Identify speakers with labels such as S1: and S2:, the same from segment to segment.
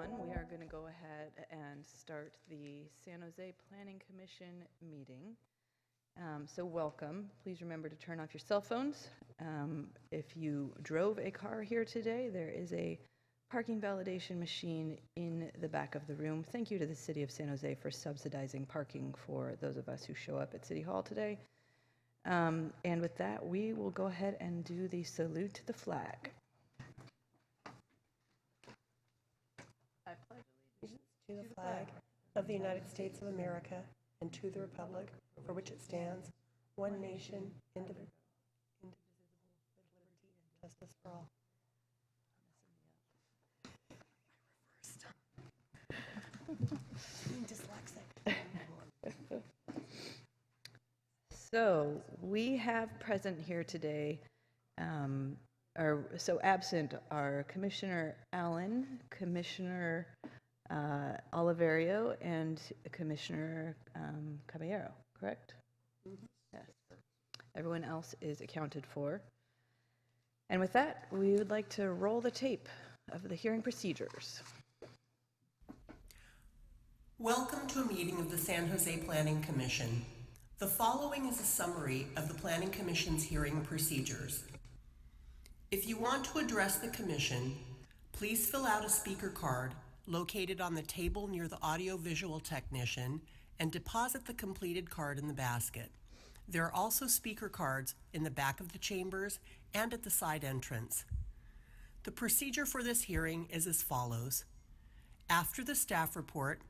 S1: everyone. We are going to go ahead and start the San Jose Planning Commission meeting. So welcome. Please remember to turn off your cell phones. If you drove a car here today, there is a parking validation machine in the back of the room. Thank you to the City of San Jose for subsidizing parking for those of us who show up at City Hall today. And with that, we will go ahead and do the salute to the flag. I pledge allegiance
S2: to the flag of the United States of America and to the republic for which it stands, one nation, indivisible, with liberty and justice for all. I'm dyslexic.
S1: So we have present here today, absent are Commissioner Allen, Commissioner Oliverio, and Commissioner Caballero, correct? Mm-hmm. Yes. Everyone else is accounted for. And with that, we would like to roll the tape of the hearing procedures.
S2: Welcome to a meeting of the San Jose Planning Commission. The following is a summary of the Planning Commission's hearing procedures. If you want to address the Commission, please fill out a speaker card located on the table near the audiovisual technician and deposit the completed card in the basket. There are also speaker cards in the back of the chambers and at the side entrance. The procedure for this hearing is as follows. After the staff report,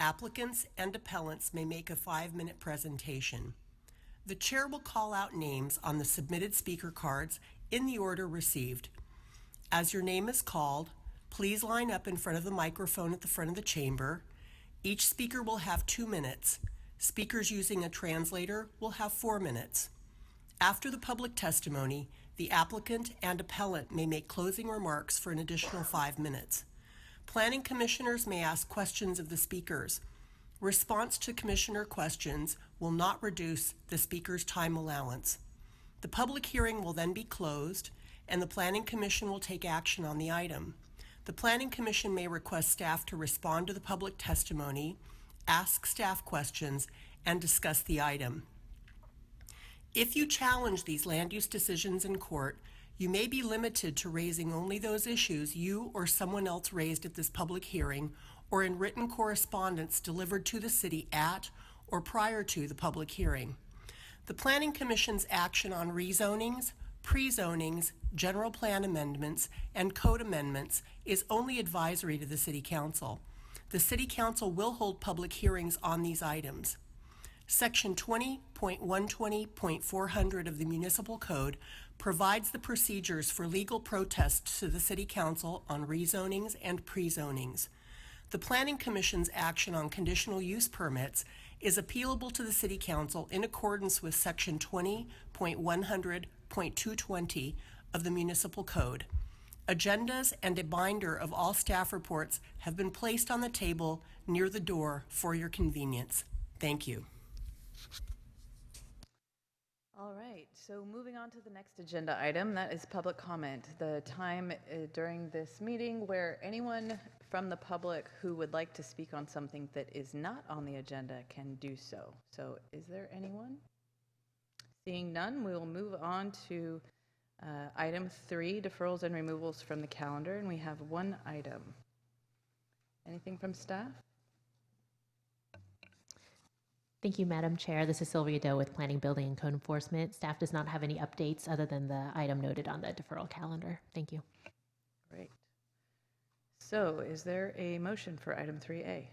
S2: applicants and appellants may make a 5-minute presentation. The chair will call out names on the submitted speaker cards in the order received. As your name is called, please line up in front of the microphone at the front of the chamber. Each speaker will have 2 minutes. Speakers using a translator will have 4 minutes. After the public testimony, the applicant and appellant may make closing remarks for an additional 5 minutes. Planning commissioners may ask questions of the speakers. Response to commissioner questions will not reduce the speaker's time allowance. The public hearing will then be closed, and the Planning Commission will take action on the item. The Planning Commission may request staff to respond to the public testimony, ask staff questions, and discuss the item. If you challenge these land use decisions in court, you may be limited to raising only those issues you or someone else raised at this public hearing or in written correspondence delivered to the city at or prior to the public hearing. The Planning Commission's action on rezonings, pre-zonings, general plan amendments, and code amendments is only advisory to the City Council. The City Council will hold public hearings on these items. Section 20.120.400 of the Municipal Code provides the procedures for legal protests to the City Council on rezonings and pre-zonings. The Planning Commission's action on conditional use permits is appealable to the City Council in accordance with Section 20.100.220 of the Municipal Code. Agendas and a binder of all staff reports have been placed on the table near the door for your convenience. Thank you.
S1: All right, so moving on to the next agenda item, that is public comment. The time during this meeting where anyone from the public who would like to speak on something that is not on the agenda can do so. So is there anyone? Seeing none, we will move on to item 3, deferrals and removals from the calendar, and we have one item. Anything from staff?
S3: Thank you, Madam Chair. This is Sylvia Doe with Planning, Building, and Code Enforcement. Staff does not have any updates other than the item noted on the deferral calendar. Thank you.
S1: Great. So is there a motion for item 3A?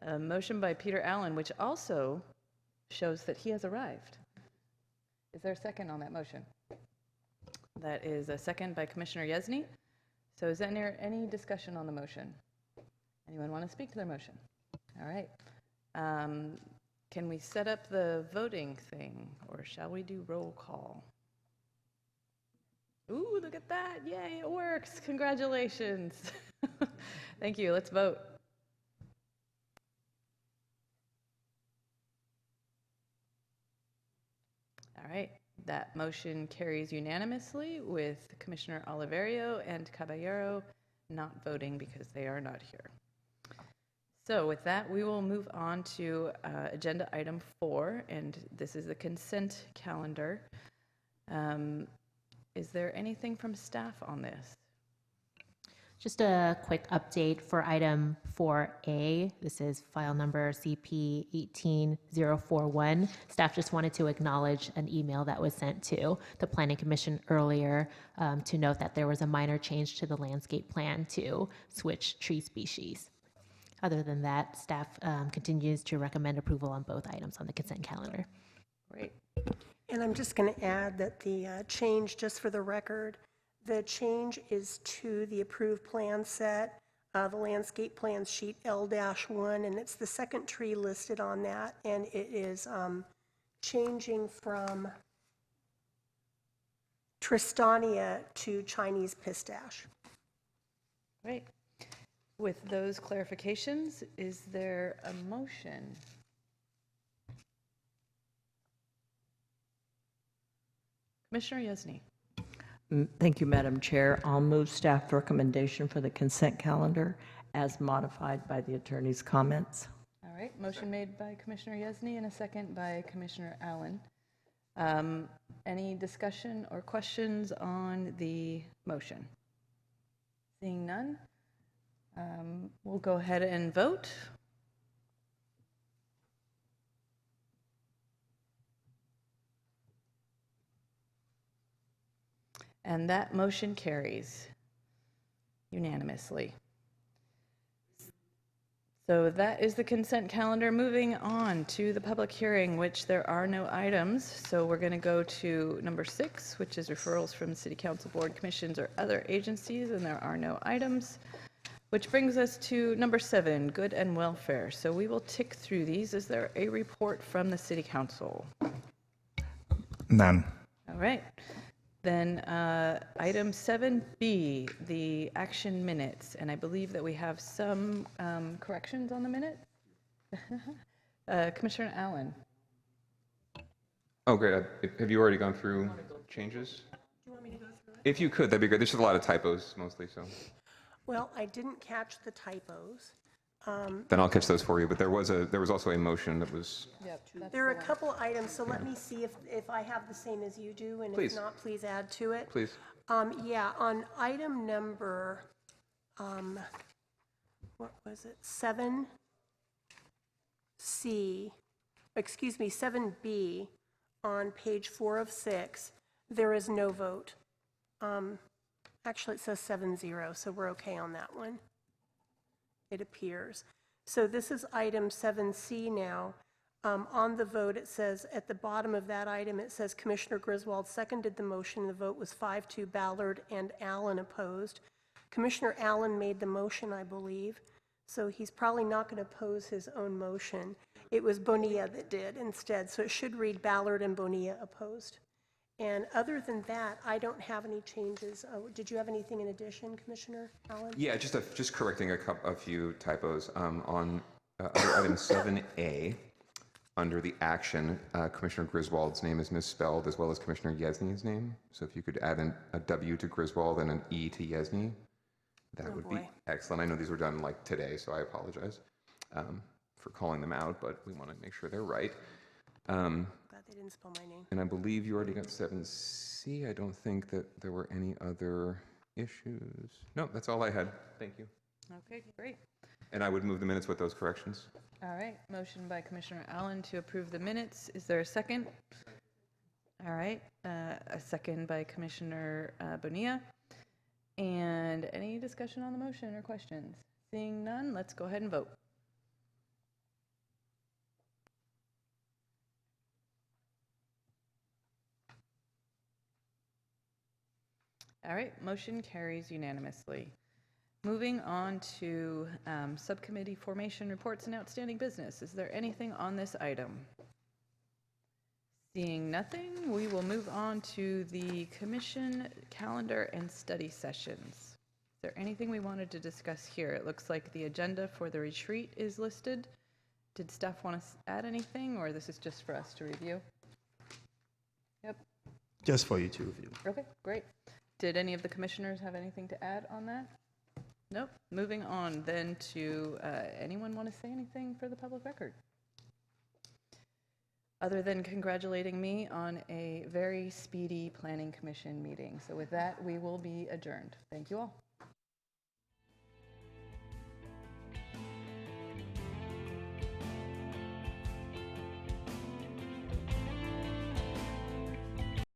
S1: A motion by Peter Allen, which also shows that he has arrived. Is there a second on that motion? That is a second by Commissioner Yesney. So is there any discussion on the motion? Anyone want to speak to their motion? All right. Can we set up the voting thing, or shall we do roll call? Ooh, look at that. Yay, it works. Congratulations. Thank you. Let's vote. All right. That motion carries unanimously with Commissioner Oliverio and Caballero not voting because they are not here. So with that, we will move on to agenda item 4, and this is the consent calendar. Is there anything from staff on this?
S3: Just a quick update for item 4A. This is file number CP 18041. Staff just wanted to acknowledge an email that was sent to the Planning Commission earlier to note that there was a minor change to the landscape plan to switch tree species. Other than that, staff continues to recommend approval on both items on the consent calendar.
S1: Great.
S4: And I'm just going to add that the change, just for the record, the change is to the approved plan set, the landscape plan sheet L-1, and it's the second tree listed on that, and it is changing from Tristania to Chinese pistache.
S1: Great. With those clarifications, is there a motion? Commissioner Yasny.
S5: Thank you, Madam Chair. I'll move staff recommendation for the consent calendar as modified by the attorney's comments.
S1: All right, motion made by Commissioner Yasny and a second by Commissioner Allen. Any discussion or questions on the motion? Seeing none, we'll go ahead and vote. And that motion carries unanimously. So that is the consent calendar. Moving on to the public hearing, which there are no items. So we're going to go to number 6, which is referrals from city council, board, commissions, or other agencies, and there are no items. Which brings us to number 7, good and welfare. So we will tick through these. Is there a report from the city council?
S6: None.
S1: All right. Then item 7B, the action minutes, and I believe that we have some corrections on the minute. Commissioner Allen.
S7: Oh, great. Have you already gone through changes?
S4: Do you want me to go through it?
S7: If you could, that'd be great. There's just a lot of typos mostly, so.
S4: Well, I didn't catch the typos.
S7: Then I'll catch those for you. But there was also a motion that was.
S1: Yep.
S4: There are a couple items, so let me see if I have the same as you do, and
S7: Please.
S4: if not, please add to it.
S7: Please.
S4: Yeah, on item number, what was it, 7B, on page 4 of 6, there is no vote. Actually, it says 7-0, so we're okay on that one. It appears. So this is item 7C now. On the vote, it says, at the bottom of that item, it says Commissioner Griswold seconded the motion. The vote was 5-2, Ballard and Allen opposed. Commissioner Allen made the motion, I believe, so he's probably not going to oppose his own motion. It was Bonilla that did instead, so it should read Ballard and Bonilla opposed. And other than that, I don't have any changes. Did you have anything in addition, Commissioner Allen?
S7: Yeah, just correcting a few typos. On under item 7A, under the action, Commissioner Griswold's name is misspelled, as well as Commissioner Yesny's name. So if you could add a W to Griswold and an E to Yesny, that would be excellent. I know these were done like today, so I apologize for calling them out, but we want to make sure they're right.
S4: Glad they didn't spell my name.
S7: And I believe you already got 7C. I don't think that there were any other issues. No, that's all I had. Thank you.
S1: Okay, great.
S7: And I would move the minutes with those corrections.
S1: All right, motion by Commissioner Allen to approve the minutes. Is there a second? All right, a second by Commissioner Bonilla. And any discussion on the motion or questions? Seeing none, let's go ahead and vote. All right, motion carries unanimously. Moving on to subcommittee formation reports and outstanding business. Is there anything on this item? Seeing nothing, we will move on to the commission calendar and study sessions. Is there anything we wanted to discuss here? It looks like the agenda for the retreat is listed. Did staff want to add anything, or this is just for us to review? Yep.
S8: Just for you to review.
S1: Okay, great. Did any of the commissioners have anything to add on that? Nope. Moving on then to, anyone want to say anything for the public record? Other than congratulating me on a very speedy planning commission meeting. So with that, we will be adjourned. Thank you all.